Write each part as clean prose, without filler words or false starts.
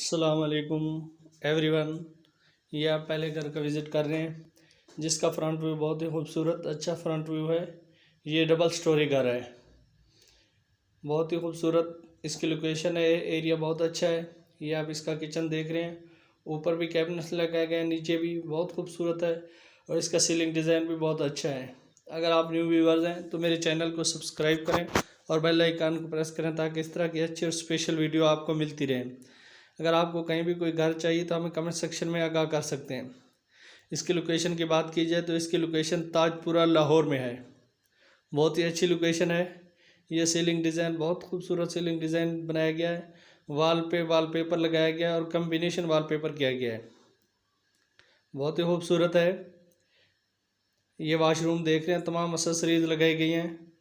अस्सलाम वालेकुम एवरीवन। ये आप पहले घर का विज़िट कर रहे हैं जिसका फ्रंट व्यू बहुत ही खूबसूरत अच्छा फ्रंट व्यू है। ये डबल स्टोरी घर है, बहुत ही खूबसूरत इसकी लोकेशन है। एरिया बहुत अच्छा है। ये आप इसका किचन देख रहे हैं, ऊपर भी कैबिनेट्स लगाए गए हैं, नीचे भी बहुत खूबसूरत है और इसका सीलिंग डिज़ाइन भी बहुत अच्छा है। अगर आप न्यू व्यूवर्स हैं तो मेरे चैनल को सब्सक्राइब करें और बेल आइकन को प्रेस करें ताकि इस तरह की अच्छी और स्पेशल वीडियो आपको मिलती रहे। अगर आपको कहीं भी कोई घर चाहिए तो हमें कमेंट सेक्शन में आगाह कर सकते हैं। इसकी लोकेशन की बात की जाए तो इसकी लोकेशन ताजपुरा लाहौर में है। बहुत ही अच्छी लोकेशन है। ये सीलिंग डिज़ाइन बहुत खूबसूरत सीलिंग डिज़ाइन बनाया गया है। वॉलपेपर लगाया गया है और कम्बिनेशन वॉलपेपर किया गया है, बहुत ही खूबसूरत है। ये वॉशरूम देख रहे हैं, तमाम एक्सेसरीज लगाई गई हैं।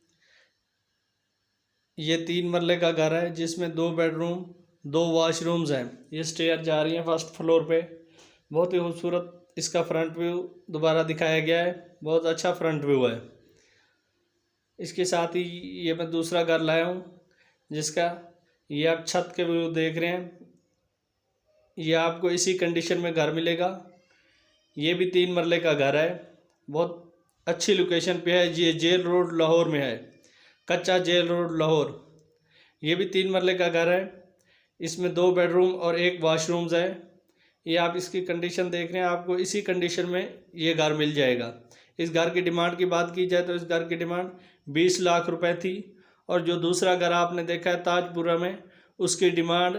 ये 3 मरले का घर है जिसमें 2 बेडरूम 2 वॉशरूम्स हैं। ये स्टेयर जा रही हैं फर्स्ट फ्लोर पे। बहुत ही खूबसूरत इसका फ्रंट व्यू दोबारा दिखाया गया है, बहुत अच्छा फ्रंट व्यू है। इसके साथ ही ये मैं दूसरा घर लाया हूँ जिसका ये आप छत के व्यू देख रहे हैं। ये आपको इसी कंडीशन में घर मिलेगा। ये भी 3 मरले का घर है, बहुत अच्छी लोकेशन पे है। ये जेल रोड लाहौर में है, कच्चा जेल रोड लाहौर। ये भी 3 मरले का घर है, इसमें 2 बेडरूम और 1 वाशरूम्स है। ये आप इसकी कंडीशन देख रहे हैं, आपको इसी कंडीशन में ये घर मिल जाएगा। इस घर की डिमांड की बात की जाए तो इस घर की डिमांड 20 लाख रुपए थी और जो दूसरा घर आपने देखा है ताजपुरा में उसकी डिमांड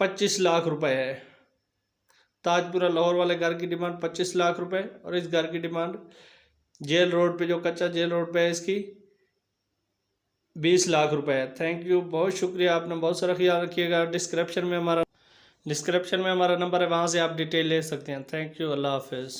25 लाख रुपए है। ताजपुरा लाहौर वाले घर की डिमांड 25 लाख रुपए और इस घर की डिमांड जेल रोड पे जो कच्चा जेल रोड पे है इसकी 20 लाख रुपए है। थैंक यू, बहुत शुक्रिया, आपने बहुत सारा ख्याल रखिएगा। डिस्क्रिप्शन में हमारा नंबर है, वहाँ से आप डिटेल ले सकते हैं। थैंक यू, अल्लाह हाफिज़।